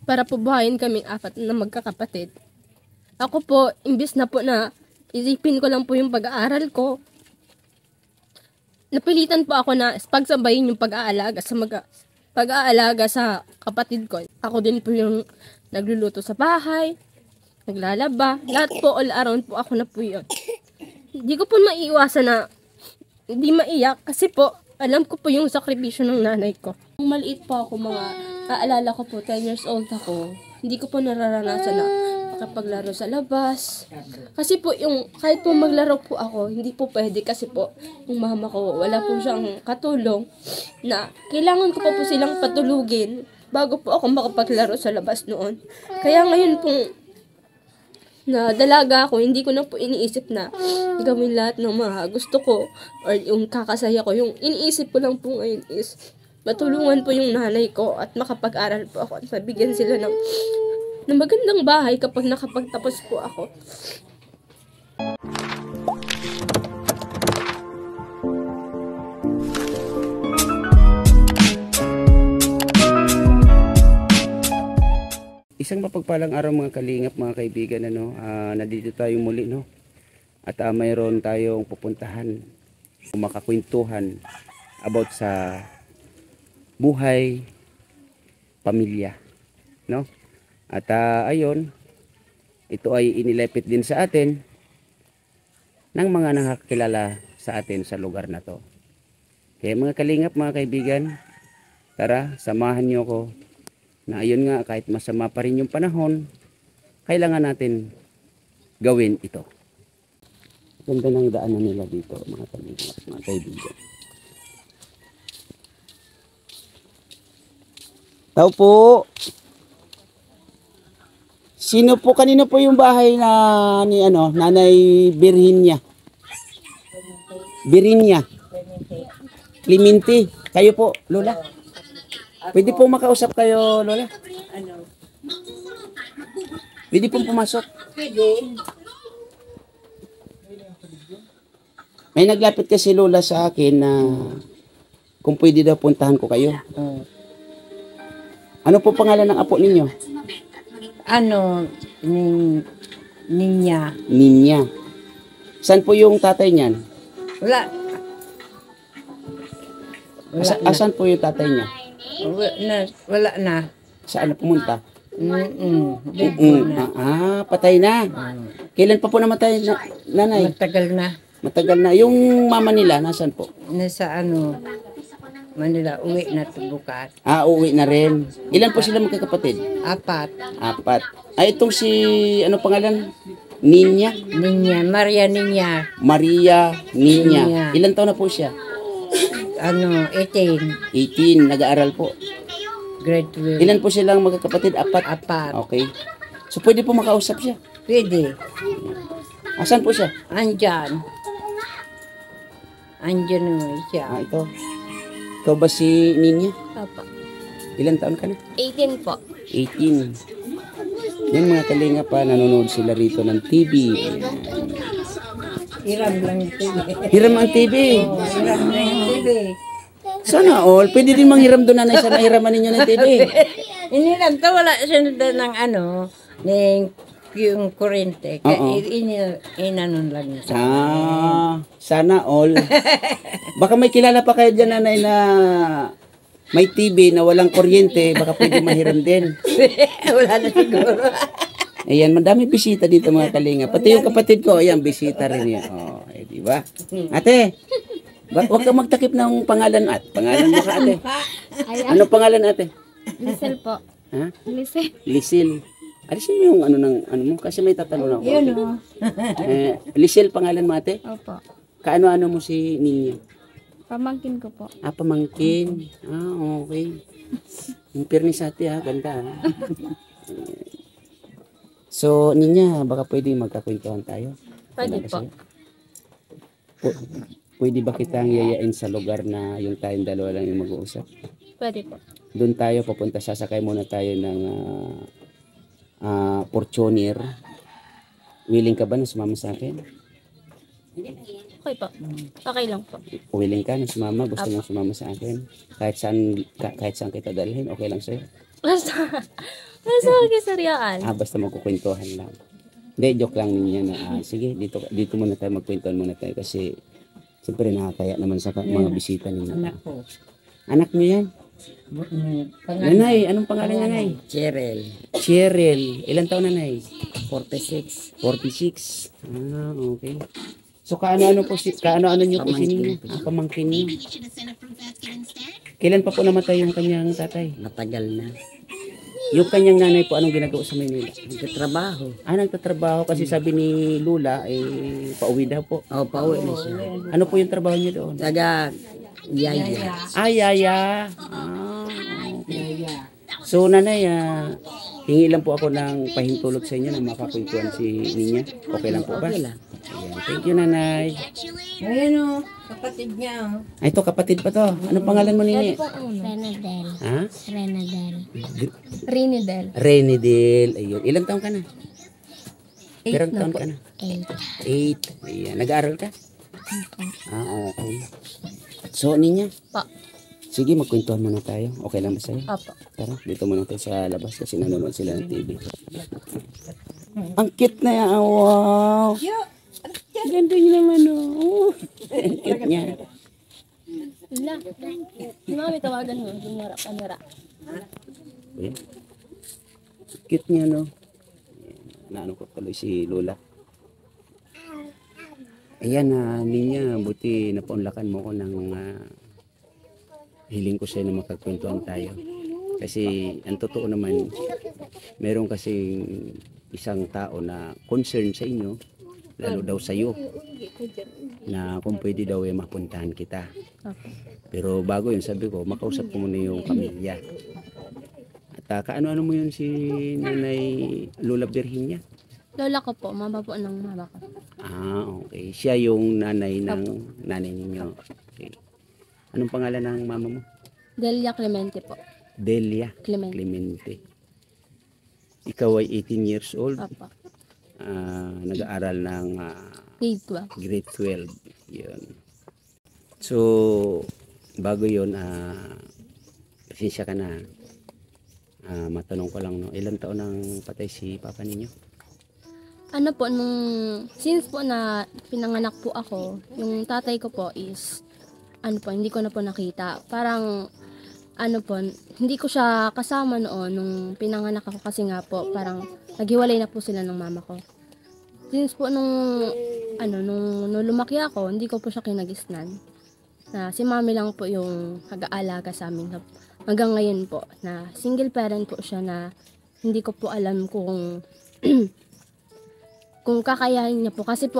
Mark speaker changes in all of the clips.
Speaker 1: para po buhayin kaming apat na magkakapatid. Ako po, imbis na po na isipin ko lang po yung pag-aaral ko, napilitan po ako na pagsabayin yung pag-aalaga sa kapatid ko. Ako din po yung nagluluto sa bahay, naglalaba, lahat po all around po ako na po yun. Hindi ko po maiiwasan na hindi maiyak kasi po alam ko po yung sakripisyo ng nanay ko. Nung maliit po ako, naalala ko po, 10 years old ako, hindi ko po nararanasan na makapaglaro sa labas. Kasi po, kahit po maglaro po ako, hindi po pwede kasi po, yung mama ko, wala po siyang katulong na kailangan ko po silang patulugin bago po ako makapaglaro sa labas noon. Kaya ngayon po, na dalaga ako, hindi ko na po iniisip na gawin lahat ng mga gusto ko or yung kakasaya ko. Yung iniisip ko lang po ngayon is matulungan po yung nanay ko at makapag-aral po ako at mabigyan sila ng magandang bahay kapag nakapagtapos po ako.
Speaker 2: Isang mapagpalang araw mga kalingap, mga kaibigan, nandito tayo muli, no? At mayroon tayong pupuntahan, makakwentuhan about sa buhay, pamilya, no? At ayon, ito ay inilepit din sa atin ng mga nakakilala sa atin sa lugar na to. Kaya mga kalingap, mga kaibigan, tara, samahan niyo ko na ayun nga, kahit masama pa rin yung panahon, kailangan natin gawin ito. Ganda ng daanan nila dito, mga kalingap, mga kaibigan. Tao po! Kanino po yung bahay na ni Nanay Virginia? Virginia. Clemente. Kayo po, Lola. Pwede po makausap kayo, Lola? Pwede pong pumasok?
Speaker 3: Pwede.
Speaker 2: May naglapit kasi Lola sa akin na kung pwede daw puntahan ko kayo. Ano po pangalan ng apo ninyo?
Speaker 3: Ninya.
Speaker 2: Ninya. Saan po yung tatay niyan?
Speaker 3: Wala na.
Speaker 2: Asan po yung tatay niya?
Speaker 3: Wala na.
Speaker 2: Saan na pumunta?
Speaker 3: Dito na.
Speaker 2: Patay na. Kailan pa po namatay nanay?
Speaker 3: Matagal na.
Speaker 2: Matagal na. Yung mama nila, nasaan po?
Speaker 3: Nasa Manila, uwi na to bukas.
Speaker 2: Uwi na rin. Ilan po sila magkakapatid?
Speaker 3: 4.
Speaker 2: 4. Itong si, ano pangalan? Ninya?
Speaker 3: Ninya, Maria Ninya.
Speaker 2: Maria Ninya.
Speaker 3: Ninya.
Speaker 2: Ilan taon na po siya?
Speaker 3: 18.
Speaker 2: 18. Nag-aaral po.
Speaker 3: Grade 12.
Speaker 2: Ilan po silang magkakapatid? 4.
Speaker 3: 4.
Speaker 2: Okay. So, pwede po makausap siya?
Speaker 3: Pwede.
Speaker 2: Asan po siya?
Speaker 3: Andyan naman siya.
Speaker 2: Ito. Ikaw ba si Ninya?
Speaker 1: Opo.
Speaker 2: Ilan taon ka na?
Speaker 1: 18 po.
Speaker 2: 18. Yung mga kalinga pa, nanonood sila rito ng TV.
Speaker 3: Hiram lang ito.
Speaker 2: Hiram ang TV.
Speaker 3: Hiram lang yung TV.
Speaker 2: Sana all. Pwede din manghiram doon na sana hiraman ninyo ng TV.
Speaker 3: Iniram to, wala siya ng yung kurente. Kaya inanon lang niya.
Speaker 2: Sana all. Baka may kilala pa kayo dyan, nanay, na may TV na walang kuryente. Baka pwede mahiram din.
Speaker 3: Wala na siguro.
Speaker 2: Ayan, madami bisita dito mga kalinga. Pati yung kapatid ko, ayan, bisita rin yan. Di ba? Ate, huwag kang magtakip ng pangalan Pangalan mo ka, ate. Ano pangalan, ate?
Speaker 1: Lisel po.
Speaker 2: Ha?
Speaker 1: Lisel.
Speaker 2: Lisil. Alisin mo yung ano mo kasi may tatanong ako.
Speaker 3: Yun o.
Speaker 2: Lisil pangalan mo, ate?
Speaker 1: Opo.
Speaker 2: Kaano-ano mo si Ninya?
Speaker 1: Pamangkin ko po.
Speaker 2: Pamangkin. Okay. Yung pirnis ate ganda So, Ninya, baka pwede magkakwentuhan tayo?
Speaker 1: Pwede po.
Speaker 2: Pwede ba kitang yayain sa lugar na yung tayong dalawa lang yung mag-uusap?
Speaker 1: Pwede po.
Speaker 2: Doon tayo papunta, sasakay muna tayo ng Fortuner. Willing ka ba na sumama sa akin?
Speaker 1: Okay po. Okay lang po.
Speaker 2: Willing ka na sumama? Gusto mo sumama sa akin? Kahit saan kita dalhin, okay lang sa'yo?
Speaker 1: Basta, basta magkasaryaan.
Speaker 2: Basta magkukwentuhan lang. Hindi, joke lang ninyo na, sige, dito muna tayo, magkwentuhan muna tayo kasi siyempre nakakaya naman sa mga bisita ninyo.
Speaker 3: Anak ko.
Speaker 2: Anak niyo yan?
Speaker 3: Pangalan.
Speaker 2: Nanay, anong pangalan nanay?
Speaker 3: Cheryl.
Speaker 2: Cheryl. Ilan taon nanay?
Speaker 3: 46.
Speaker 2: 46. Okay. So kaano-ano niyo po
Speaker 3: Pamangkin.
Speaker 2: pamangkin niyo. Kailan pa po namatay yung kanyang tatay?
Speaker 3: Matagal na.
Speaker 2: Yung kanyang nanay po anong ginagawa sa Maynila?
Speaker 3: Nagtatrabaho.
Speaker 2: Nagtatrabaho kasi sabi ni Lula pauwi daw po.
Speaker 3: Pauwi na siya.
Speaker 2: Ano po yung trabaho niyo doon?
Speaker 3: Taga Yaya.
Speaker 2: Yaya. Okay. So nanay, hingi lang po ako ng pahintulot sa inyo na makakwentuhan si Ninya. Okay lang po ba?
Speaker 3: Okay lang.
Speaker 2: Ayan. Thank you nanay.
Speaker 3: Ayan o, kapatid niya o.
Speaker 2: Ito kapatid pa to. Anong pangalan mo Ninya?
Speaker 1: Renadel.
Speaker 2: Ha?
Speaker 1: Renadel. Renadel.
Speaker 2: Renidel. Ayun. Ilang taon ka na?
Speaker 1: 8
Speaker 2: Ilang
Speaker 1: na
Speaker 2: taon
Speaker 1: po.
Speaker 2: ka na?
Speaker 1: 8.
Speaker 2: 8. Ayan. Nag-aaral ka? Okay. So Ninya,
Speaker 1: Pa.
Speaker 2: sige magkwentuhan muna tayo. Okay lang ba sa'yo?
Speaker 1: Apa.
Speaker 2: Tara, dito muna tayo sa labas kasi nanonood sila ng TV. Ang cute na yan. Wow. Ganda niya naman, oh. Ang cute niya.
Speaker 1: Wala. Si mami tawagan mo. Dumara, panira.
Speaker 2: Ayan. Cute niya, no? Naano ko tuloy si Lola. Ayan, Ninya, buti napaunlakan mo ko ng hiling ko sa'yo na makakwentuhan tayo. Kasi ang totoo naman, meron kasing isang tao na concern sa inyo, lalo daw sa iyo, na kung pwede daw mapuntahan kita. Pero bago yun, sabi ko, makausap ko muna yung pamilya. At kaano-ano mo yun si Nanay Lola Virginia?
Speaker 1: Lola ko po, mama po ng mama ko.
Speaker 2: Okay. Siya yung nanay ng nanay ninyo. Okay. Anong pangalan ng mama mo?
Speaker 1: Delia Clemente po.
Speaker 2: Delia
Speaker 1: Clemente.
Speaker 2: Ikaw ay 18 years old.
Speaker 1: Apa.
Speaker 2: Nag-aaral ng
Speaker 1: Grade 12.
Speaker 2: grade 12. Yun. So, bago yun, pasensya ka na. Matanong ko lang, no, ilang taon nang patay si papa ninyo?
Speaker 1: Ano po, since po na pinanganak po ako, yung tatay ko po is, hindi ko na po nakita. Parang, hindi ko siya kasama noon nung pinanganak ako kasi nga po, parang naghiwalay na po sila ng mama ko. Since po nung lumaki ako, hindi ko po siya kinagisnan. Na si mami lang po yung nag-aalaga sa amin. Hanggang ngayon po, na single parent po siya na hindi ko po alam kung kung kakayahin niya po. Kasi po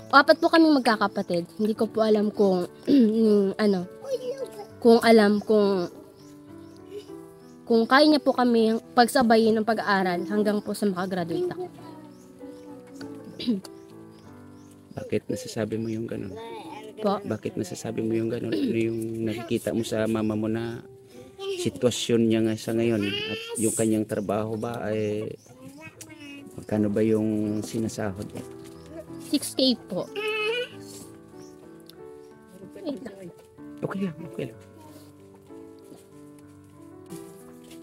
Speaker 1: apat po kaming magkakapatid. Hindi ko po alam kung kung kaya niya po kami pagsabayin ng pag-aaral hanggang po sa makagraduate ako.
Speaker 2: Bakit nasasabi mo yung ganun?
Speaker 1: Po?
Speaker 2: Bakit nasasabi mo yung ganun? Ano yung nakikita mo sa mama mo na sitwasyon niya nga sa ngayon? At yung kanyang trabaho ba ay magkano ba yung sinasahod niya?
Speaker 1: 6K po.
Speaker 2: Okay lang.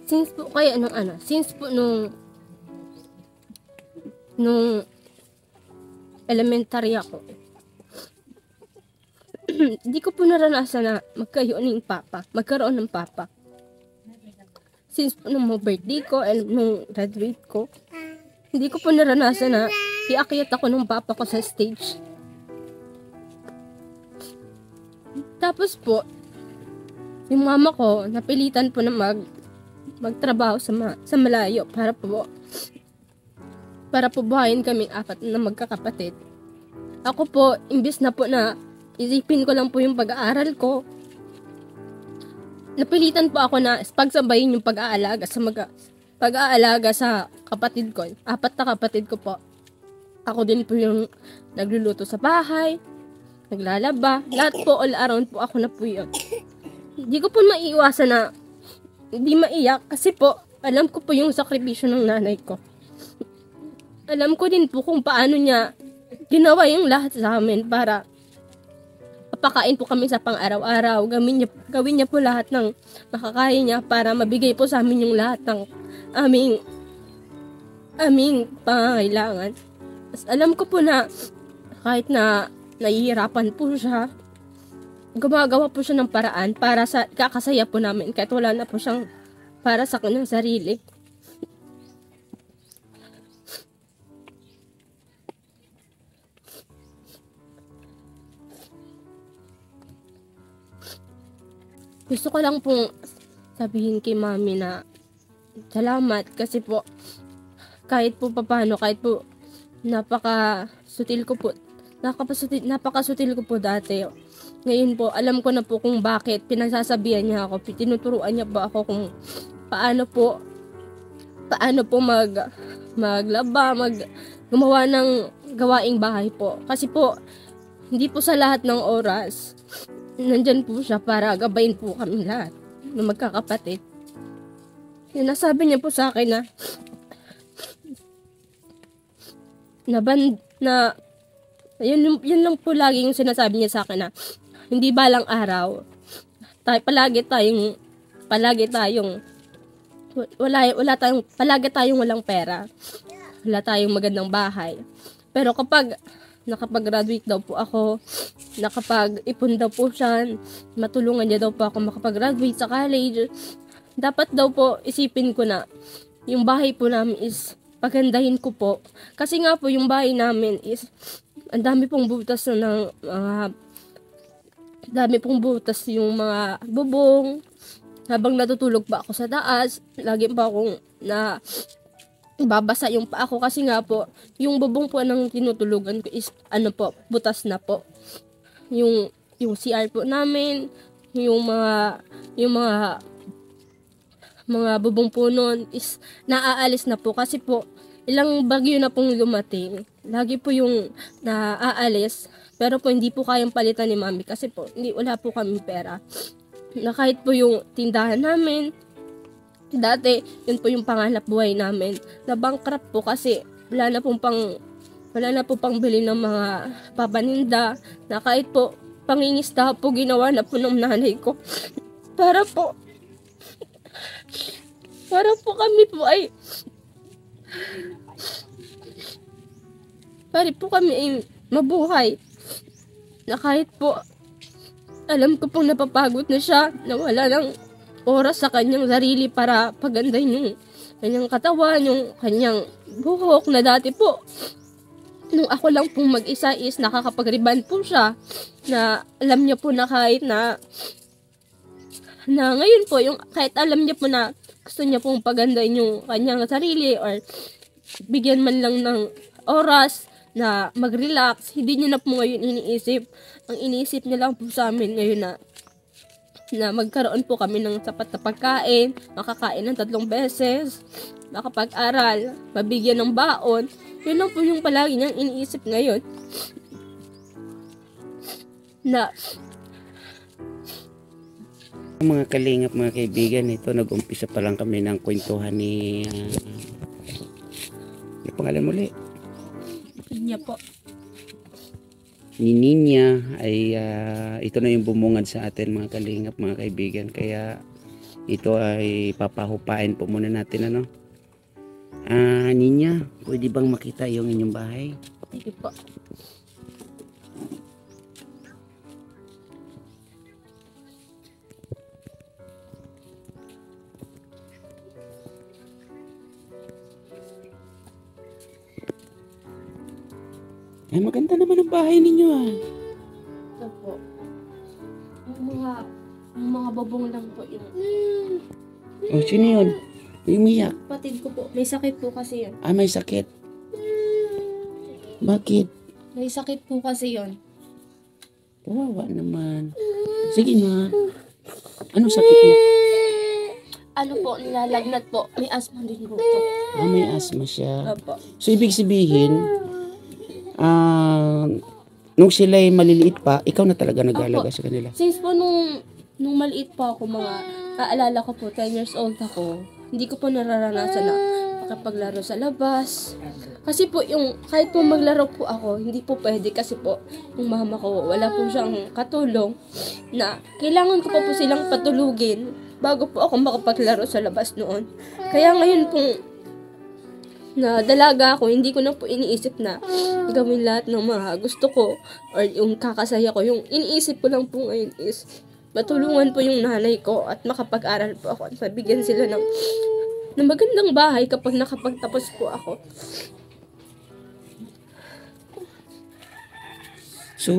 Speaker 1: Since po kaya nung elementary ako, hindi ko po naranasan na magkaroon ng papa. Since po nung birthday ko and nung graduate ko, hindi ko po naranasan na iakyat ako ng papa ko sa stage. Tapos po, yung mama ko, napilitan po na magtrabaho sa malayo para po buhayin kaming 4 na magkakapatid. Ako po, imbis na po na isipin ko lang po yung pag-aaral ko, napilitan po ako na pagsabayin yung pag-aalaga sa kapatid ko. 4 na kapatid ko po. Ako din po yung nagluluto sa bahay, naglalaba, lahat po, all around po ako na po yun. Hindi ko po maiiwasan na hindi maiyak kasi po, alam ko po yung sakripisyo ng nanay ko. Alam ko din po kung paano niya ginawa yung lahat sa amin para Papakain po kami sa pang-araw-araw. Gawin niya po lahat ng makakaya niya para mabigay po sa amin yung lahat ng aming pangangailangan. Alam ko po na kahit na nahihirapan po siya, gumagawa po siya ng paraan para sa kakasaya po namin kahit wala na po siyang para sa kanyang sarili. Gusto ko lang pong sabihin kay mami na salamat kasi po kahit po papano, kahit po napakasutil ko po dati. Ngayon po, alam ko na po kung bakit pinagsasabihan niya ako, tinuturuan niya po ako kung paano po maglaba, gumawa ng gawaing bahay po. Kasi po, hindi po sa lahat ng oras nandyan po siya para gabayin po kami lahat na magkakapatid. Nasabi niya po sa akin yun lang po lagi yung sinasabi niya sa akin na hindi balang araw palagi tayong walang pera, wala tayong magandang bahay, pero kapag nakapag-graduate daw po ako, nakapag-ipon daw po siya, matulungan niya daw po ako makapag-graduate sa college, dapat daw po isipin ko na yung bahay po namin is pagandahin ko po. Kasi nga po yung bahay namin is ang dami pong butas yung mga bubong. Habang natutulog pa ako sa taas, lagi pa akong babasa yung pa ako kasi nga po, yung bubong po ng tinutulugan ko is butas na po. Yung CR po namin, yung mga bubong po nun is naaalis na po kasi po ilang bagyo na pong lumating. Lagi po yung naaalis, pero po hindi po kayang palitan ni mami kasi po wala po kami pera. Na kahit po yung tindahan namin, dati, yun po yung panganap buhay namin. Na-bankrupt po kasi wala na po pang bili ng mga papaninda. Na kahit po pangingisda po ginawa na po ng nanay ko. Para po kami po ay mabuhay. Na kahit po alam ko pong napapagod na siya, na wala ng oras sa kanyang sarili para pagandahin yung kanyang katawan, yung kanyang buhok, na dati po nung ako lang pong mag-isa is nakakapag-riban po siya, na alam niya po na kahit na ngayon po, yung kahit alam niya po na gusto niya pong pagandahin yung kanyang sarili or bigyan man lang ng oras na mag-relax, hindi niya na po ngayon iniisip. Ang iniisip niya lang po sa amin ngayon na magkaroon po kami ng sapat na pagkain, makakain ng 3 beses, makapag-aral, mabigyan ng baon. Yun lang po yung palagi niyang iniisip ngayon.
Speaker 2: Mga kalingap, mga kaibigan, ito nag-umpisa pa lang kami ng kwentuhan ni ano pangalan muli?
Speaker 1: Niya po.
Speaker 2: Ni Ninya ay ito na yung bumungad sa atin, mga kalingap, mga kaibigan. Kaya ito ay papahupain po muna natin, Ninya, pwede bang makita yung inyong bahay?
Speaker 1: Sige po.
Speaker 2: Ay, maganda naman ang bahay ninyo,
Speaker 1: Ito po. Yung mga babong lang po yun.
Speaker 2: Oh, sino yun? Umiyak.
Speaker 1: Patid ko po. May sakit po kasi yun.
Speaker 2: May sakit. Bakit?
Speaker 1: May sakit po kasi yun.
Speaker 2: Kawawa naman. Sige na. Anong sakit niya?
Speaker 1: Ano po, nilalagnat po. May asthma din po ito.
Speaker 2: May asthma siya.
Speaker 1: Opo.
Speaker 2: So, ibig sabihin, nung sila'y maliliit pa, ikaw na talaga nag-aalaga sa kanila.
Speaker 1: Since po nung maliit po ako, naalala ko po, 10 years old ako, hindi ko po nararanasan na makapaglaro sa labas. Kasi po yung kahit po maglaro po ako, hindi po pwede kasi po yung mama ko wala po siyang katulong na kailangan ko pa po silang patulugin bago po ako makapaglaro sa labas noon. Kaya ngayon pong na dalaga ako, hindi ko na po iniisip na gawin lahat ng mga gusto ko or yung kakasaya ko. Yung iniisip ko lang po ngayon is matulungan po yung nanay ko at makapag-aral po ako at mabigyan sila ng magandang bahay kapag nakapagtapos po ako.
Speaker 2: So,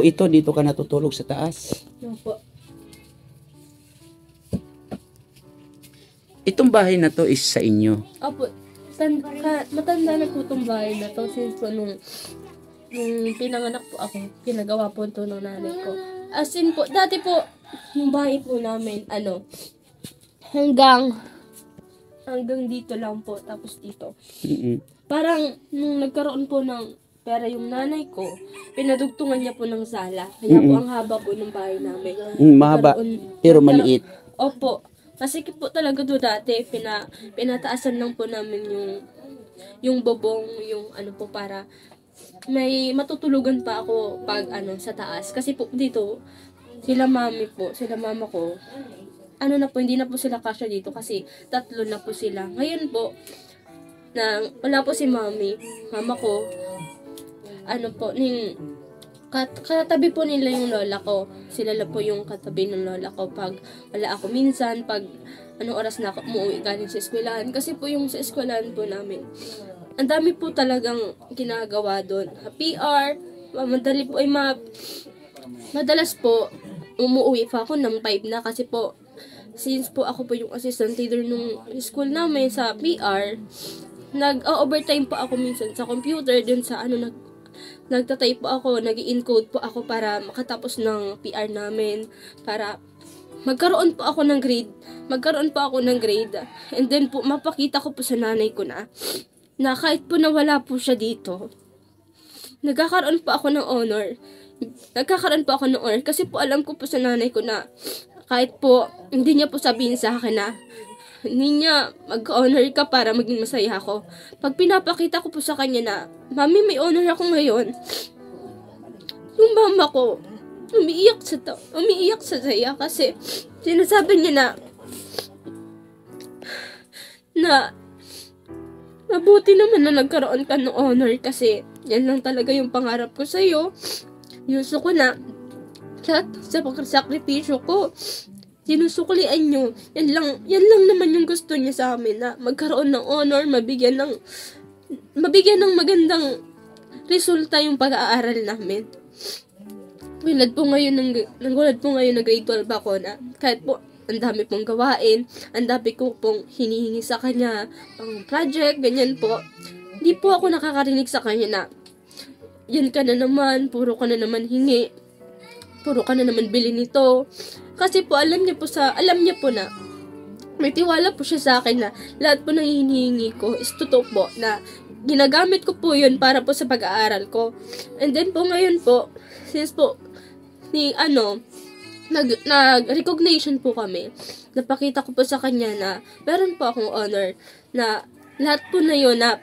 Speaker 2: ito, dito ka natutulog sa taas.
Speaker 1: Yan po.
Speaker 2: Itong bahay na to is sa inyo.
Speaker 1: Opo, matanda na po itong bahay na to since po nung pinanganak po ako, pinagawa po ito ng nanay ko. As in po, dati po, yung bahay po namin, hanggang dito lang po, tapos dito. Parang, nung nagkaroon po ng pera yung nanay ko, pinadugtungan niya po ng sala. Kaya po ang haba po ng bahay namin.
Speaker 2: Mahaba, pero maliit.
Speaker 1: Opo. Kasi po talaga do dati, pinataasan lang po namin yung bobong, yung po para may matutulugan pa ako pag sa taas. Kasi po dito, sila mama ko, na po, hindi na po sila kasya dito kasi 3 na po sila. Ngayon po, wala po si mama ko, katabi po nila yung lola ko. Sila lang po yung katabi ng lola ko pag wala ako minsan, pag anong oras na ako umuwi galing sa eskwelahan. Kasi po yung sa eskwelahan po namin, ang dami po talagang ginagawa doon. PR, madali po madalas po, umuwi pa ako ng 5 na kasi po, since po ako po yung assistant leader nung school namin sa PR, nag-overtime po ako minsan sa computer dun sa nagtatype po ako, nag-encode po ako para makatapos ng PR namin, para magkaroon po ako ng grade, and then po mapakita ko po sa nanay ko na kahit po nawala po siya dito, nagkakaroon po ako ng honor, kasi po alam ko po sa nanay ko na kahit po hindi niya po sabihin sa akin na hindi niya mag-honor ka para maging masaya ako. Pag pinapakita ko po sa kanya na, Mami, may honor ako ngayon, yung mama ko, umiiyak sa saya kasi sinasabi niya na mabuti naman na nagkaroon ka ng honor kasi yan lang talaga yung pangarap ko sa'yo. Gusto ko na lahat sa pagsakripisyo ko, sinusuklian nyo. Yan lang naman yung gusto niya sa amin, na magkaroon ng honor, mabigyan ng magandang resulta yung pag-aaral namin. Tulad po ngayon ng grade 12 ako na kahit po ang dami pong gawain, ang dami ko pong hinihingi sa kanya, pang project, ganyan po. Hindi po ako nakakarinig sa kanya na yan ka na naman, puro ka na naman hingi, puro ka na naman bili nito. Kasi po alam niya po na may tiwala po siya sa akin na lahat po ng hinihingi ko is totoo po, na ginagamit ko po yun para po sa pag-aaral ko. And then po ngayon po, since po nag-recognition po kami, napakita ko po sa kanya na meron po akong honor, na lahat po na yun na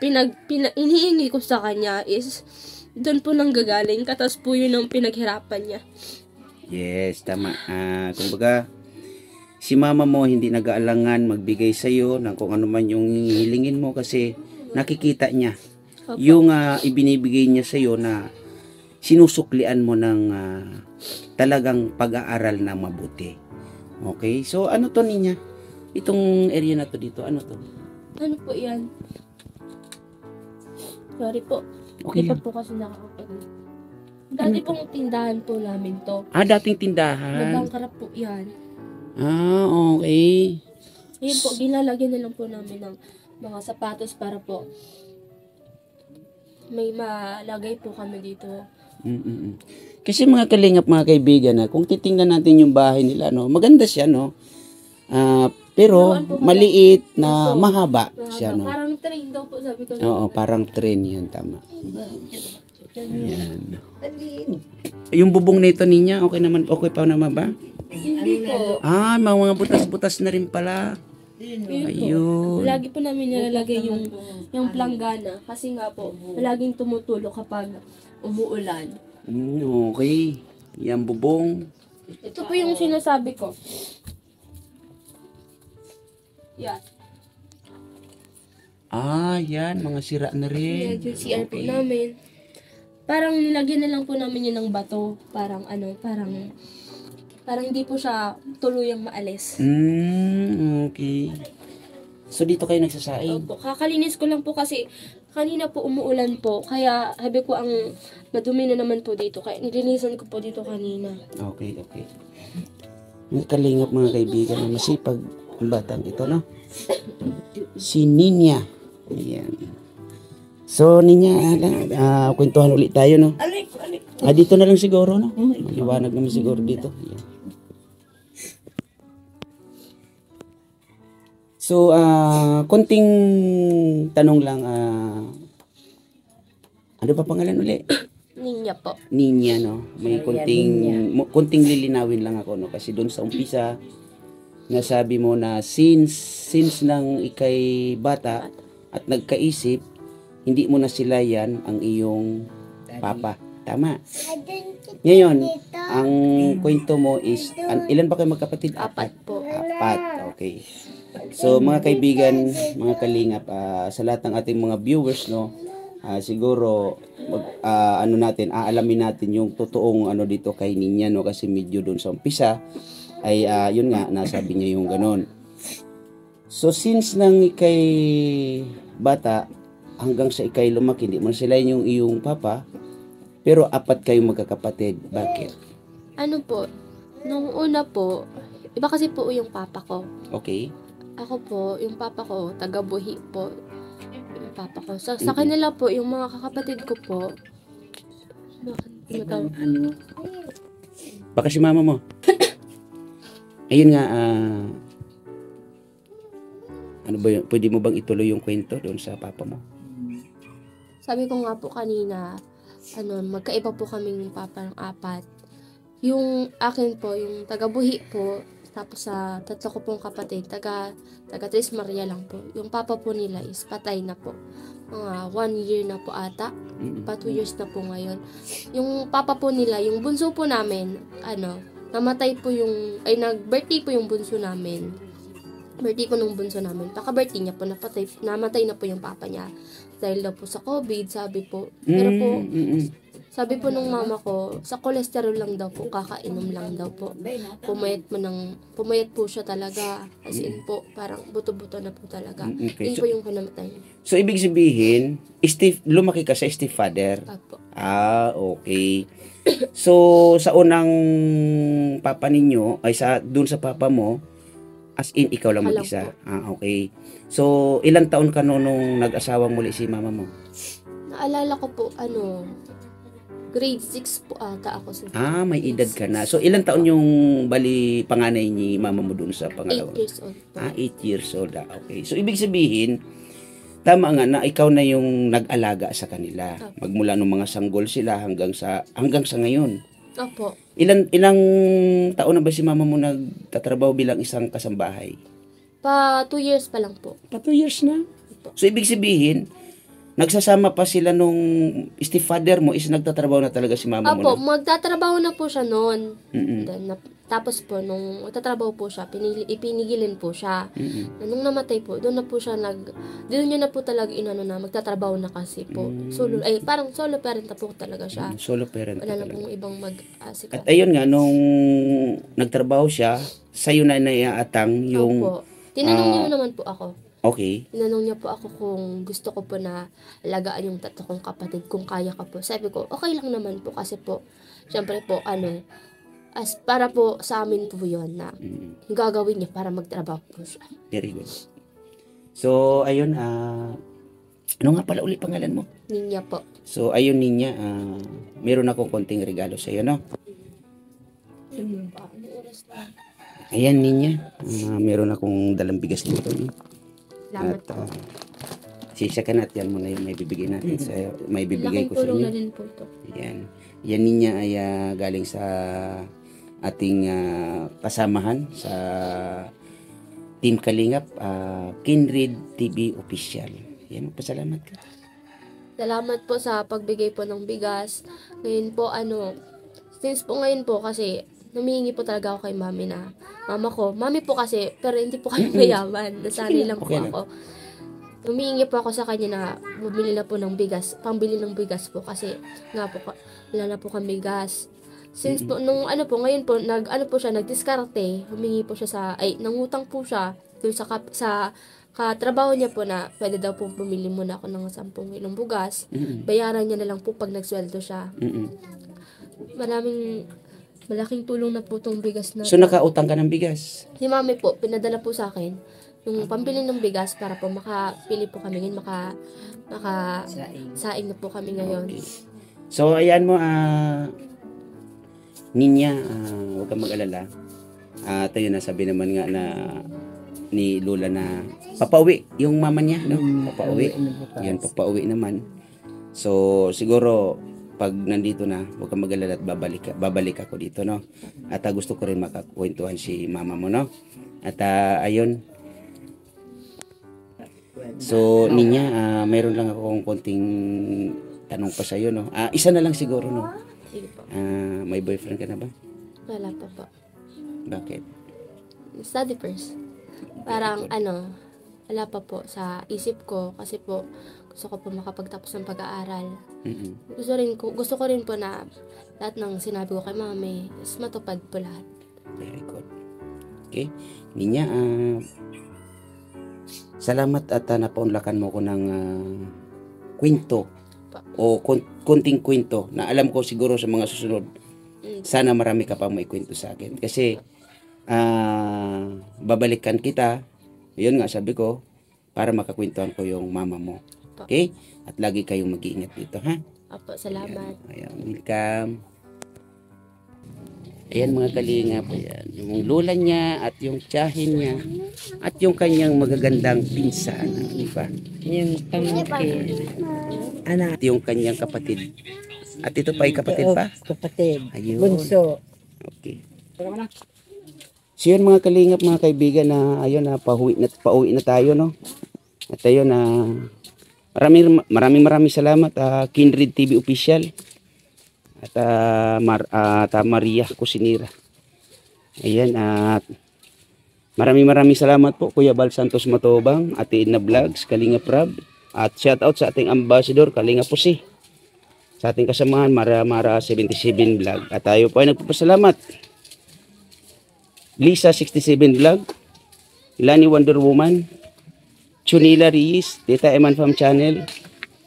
Speaker 1: inihingi ko sa kanya is doon po nang gagaling, katas po yun ang pinaghirapan niya.
Speaker 2: Yes, tama. Kumbaga, si mama mo hindi nag-aalangan magbigay sa'yo ng kung ano man yung hilingin mo kasi nakikita niya.
Speaker 1: Opo.
Speaker 2: Yung ibinibigay niya sa'yo na sinusuklian mo ng talagang pag-aaral na mabuti. Okay? So, ano to niya? Itong area na to dito, ano to?
Speaker 1: Ano po yan? Sorry po.
Speaker 2: Okay
Speaker 1: Di pa
Speaker 2: lang.
Speaker 1: po kasi nakakapag. Dati pong tindahan po namin to.
Speaker 2: Dating tindahan.
Speaker 1: Nabangkarap po yan.
Speaker 2: Okay.
Speaker 1: Ayun po, ginalagyan na lang po namin ng mga sapatos para po may malagay po kami dito.
Speaker 2: Kasi mga kalingap, mga kaibigan, kung titingnan natin yung bahay nila, maganda siya, pero maliit na mahaba siya,
Speaker 1: Parang train daw po, sabi ko.
Speaker 2: Oo, parang train yan, tama. Yan. Yung bubong nito niya, okay pa naman ba?
Speaker 1: Hindi po.
Speaker 2: Mga butas-butas na rin pala.
Speaker 1: Yun po.
Speaker 2: Ayun.
Speaker 1: Lagi po namin nilalagay yung planggana kasi nga po, laging tumutulo kapag umuulan.
Speaker 2: Okay. Yan bubong.
Speaker 1: Ito po yung sinasabi ko. Yan.
Speaker 2: Yan. Mga sira na rin.
Speaker 1: Yan yung CR po namin. Parang nilagyan na lang po namin yun ng bato. Parang hindi po siya tuluyang maalis.
Speaker 2: Okay. So, dito kayo nagsasaing?
Speaker 1: Opo, kakalinis ko lang po kasi kanina po umuulan po. Kaya sabi ko ang madumi na naman po dito. Kaya nilinisan ko po dito kanina.
Speaker 2: Okay. Ang kalingap mga kaibigan na masipag ang batang ito, no? Si Ninya. Ayan. So, Ninya, kwentuhan ulit tayo, no? Dito na lang siguro, no? Maliwanag naman siguro dito. Ayan. So, konting tanong lang, ano pa pangalan uli?
Speaker 1: Ninya po.
Speaker 2: Ninya, no? May konting lilinawin lang ako, no? Kasi doon sa umpisa, nasabi mo na since nang ikay bata at nagkaisip, hindi mo na sila yan ang iyong papa. Tama. Ngayon, ang kwento mo is, ilan ba kayo magkapatid?
Speaker 1: 4 po.
Speaker 2: 4, okay. So mga kaibigan, mga kalingap, sa lahat ng ating mga viewers, no, siguro aalamin natin yung totoong dito kay Ninya, no, kasi medyo doon sa umpisa ay yun nga nasabi niya yung ganon. So since nang ikay bata hanggang sa ikay lumaki, hindi mo na sila yung iyong papa, pero 4 kayong magkakapatid. Bakit?
Speaker 1: Ano po, nung una po, iba kasi po yung papa ko.
Speaker 2: Okay.
Speaker 1: Ako po, yung papa ko, taga-Buhi po. Yung papa ko. Sa kanila po, yung mga kakapatid ko po,
Speaker 2: Baka si mama mo. Ayun nga, ano ba yun? Pwede mo bang ituloy yung kwento doon sa papa mo?
Speaker 1: sabi ko nga po kanina, magkaiba po kaming papa ng 4. Yung akin po, yung taga-Buhi po, tapos sa 3 ko pong kapatid, taga Tres Maria lang po. Yung papa po nila is patay na po. Mga 1 year na po ata. Pa 2 years na po ngayon. Yung papa po nila, yung bunso po namin, namatay po nag-birthday po yung bunso namin. Birthday po nung bunso namin. Paka-birthday niya po, namatay na po yung papa niya. Dahil daw po sa COVID, sabi po. Pero po, sabi po nung mama ko, sa cholesterol lang daw po, kakainom lang daw po. Pumayat po siya talaga. As in po, parang buto-buto na po talaga.
Speaker 2: Okay.
Speaker 1: Yun po yung panamatay.
Speaker 2: So, ibig sabihin, lumaki ka sa stepfather?
Speaker 1: Apo.
Speaker 2: Okay. So, sa unang papa ninyo, dun sa papa mo, as in, ikaw lang
Speaker 1: Alam
Speaker 2: mag-isa? Okay. So, ilang taon ka nung nag-asawang muli si mama mo?
Speaker 1: Naalala ko po, grade 6 po ata ako sa
Speaker 2: May edad ka na. So, ilang taon yung panganay ni mama mo dun sa
Speaker 1: 8
Speaker 2: pangalawa?
Speaker 1: years old po.
Speaker 2: 8 years old. Okay. So, ibig sabihin, tama nga na ikaw na yung nag-alaga sa kanila. Magmula nung mga sanggol sila hanggang sa ngayon.
Speaker 1: Opo.
Speaker 2: Ilang taon na ba si mama mo nagtatrabaho bilang isang kasambahay?
Speaker 1: Pa 2 years pa lang po.
Speaker 2: 2 years na. So, ibig sabihin, nagsasama pa sila nung stepfather mo is nagtatrabaho na talaga si mama mo
Speaker 1: Opo,
Speaker 2: na?
Speaker 1: magtatrabaho na po siya noon. Then, tapos po, nung magtatrabaho po siya, ipinigilin po siya. Nung namatay po, doon na po siya doon niya na po talaga na magtatrabaho na kasi po. Parang solo parent na po talaga siya.
Speaker 2: Solo parent
Speaker 1: Wala na
Speaker 2: talaga.
Speaker 1: pong ibang mag-asika.
Speaker 2: At ayun nga, nung nagtrabaho siya, sa'yo na naiaatang yung...
Speaker 1: Opo. Tinanong niyo naman po ako.
Speaker 2: Okay.
Speaker 1: Tinanong niya po ako kung gusto ko po na alagaan yung 3 kong kapatid, kung kaya ka po. Sabi ko, okay lang naman po kasi po, syempre po, para po sa amin po yun na yung gagawin niya para magtrabaho po siya.
Speaker 2: Very good. So, ayun, ano nga pala uli pangalan mo?
Speaker 1: Ninya po.
Speaker 2: So, ayun Ninya, meron akong konting regalo sa iyo, no? Ayan Ninya, meron akong dalang bigas dito. No?
Speaker 1: Salamat
Speaker 2: At
Speaker 1: po.
Speaker 2: sisa ka na at yan muna yung may bibigay natin sa may bibigay
Speaker 1: Laking
Speaker 2: ko sa
Speaker 1: tulong
Speaker 2: inyo.
Speaker 1: na din po ito.
Speaker 2: Yan. Yan Ninya ay galing sa ating kasamahan sa Team Kalingap, Kindred TV Official. Yan, pasalamat ka.
Speaker 1: Salamat po sa pagbigay po ng bigas. Ngayon po, since po ngayon po kasi, humihingi po talaga ako kay mami na, mami po kasi, pero hindi po kami mayaman. Nasanay lang po
Speaker 2: Okay lang.
Speaker 1: ako. Humihingi po ako sa kanya na bumili na po ng bigas, pambili ng bigas po kasi nga po, wala na po kami bigas. Since po, ngayon po, nagdiskarte, humingi po siya nangutang po siya dun sa katrabaho niya po na pwede daw po bumili muna ako ng 10 kilong bugas. Bayaran niya na lang po pag nagsweldo siya. Malaking tulong na po itong bigas na.
Speaker 2: So, nakautang ka ng bigas?
Speaker 1: Si mami po, pinadala po sa akin yung pambili ng bigas para po makapili po kami ngayon, saing na po kami ngayon.
Speaker 2: Okay. So, ayan mo, Ninya, huwag kang mag-alala. At ayun, nasabi naman nga na ni Lola na papauwi yung mama niya, no? Papauwi. Yan, papauwi naman. So, siguro, pag nandito na, huwag kang mag-alala at babalik ako dito, no? At gusto ko rin makakwentuhan si mama mo, no? At ayun. So, Ninya, mayroon lang akong konting tanong pa sa'yo, no? Isa na lang siguro, no?
Speaker 1: Sige po.
Speaker 2: May boyfriend ka na ba?
Speaker 1: Wala pa po.
Speaker 2: Bakit?
Speaker 1: Study first. Parang wala pa po sa isip ko kasi po gusto ko po makapagtapos ng pag-aaral. Gusto ko rin po na lahat ng sinabi ko kay mami is matupad po lahat.
Speaker 2: Very good. Okay. Ninya, salamat at napaunlakan mo ko ng kwento o konting kwento na alam ko siguro sa mga susunod. Sana marami ka pa maikwento sa akin. Kasi babalikan kita, yun nga sabi ko, para makakwentuhan ko yung mama mo. Okay? At lagi kayong mag-iingat dito, ha?
Speaker 1: Apo, salamat.
Speaker 2: Ayan, welcome. Ayan mga kalingap, ayan. Yung lola niya at yung tiyahin niya at yung kanyang magagandang pinsan, di ba?
Speaker 3: Yung pamangkin. Anak.
Speaker 2: At yung kanyang kapatid. At ito pa ay kapatid pa?
Speaker 3: Kapatid.
Speaker 2: Ayun.
Speaker 3: Bunso.
Speaker 2: Okay. So yun mga kalingap, mga kaibigan, na ayun na pauwi na tayo, no. At ayun na maraming salamat Kindred TV Official at Maria Cusinera. Ayan, at maraming salamat po Kuya Bal Santos Matobang, Ate Edna Vlogs, Kalingap Rab, at shout out sa ating ambassador Kalingap Pusi, sa ating kasamahan Mara 77 Vlog. At tayo po ay nagpapasalamat Lisa 67 Vlog, Lani Wonder Woman, Chunila Reyes, Tita Eman Fam Channel,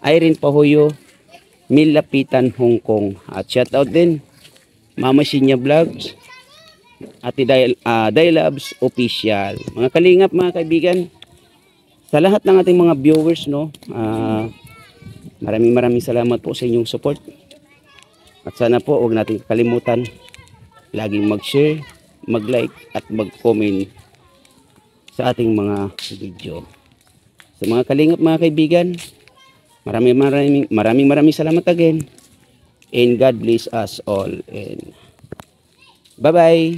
Speaker 2: Irene Pahoyo, Mil Lapitan Hong Kong. At shout out din Mama Sinya Vlogs, Ate Dialabs Official. Mga kalingap, mga kaibigan, sa lahat ng ating mga viewers, no, maraming salamat po sa inyong support. At sana po huwag natin kalimutan laging mag-share, mag-like at mag-comment sa ating mga video. Sa mga kalingap, mga kaibigan, maraming salamat again, and God bless us all, and bye bye.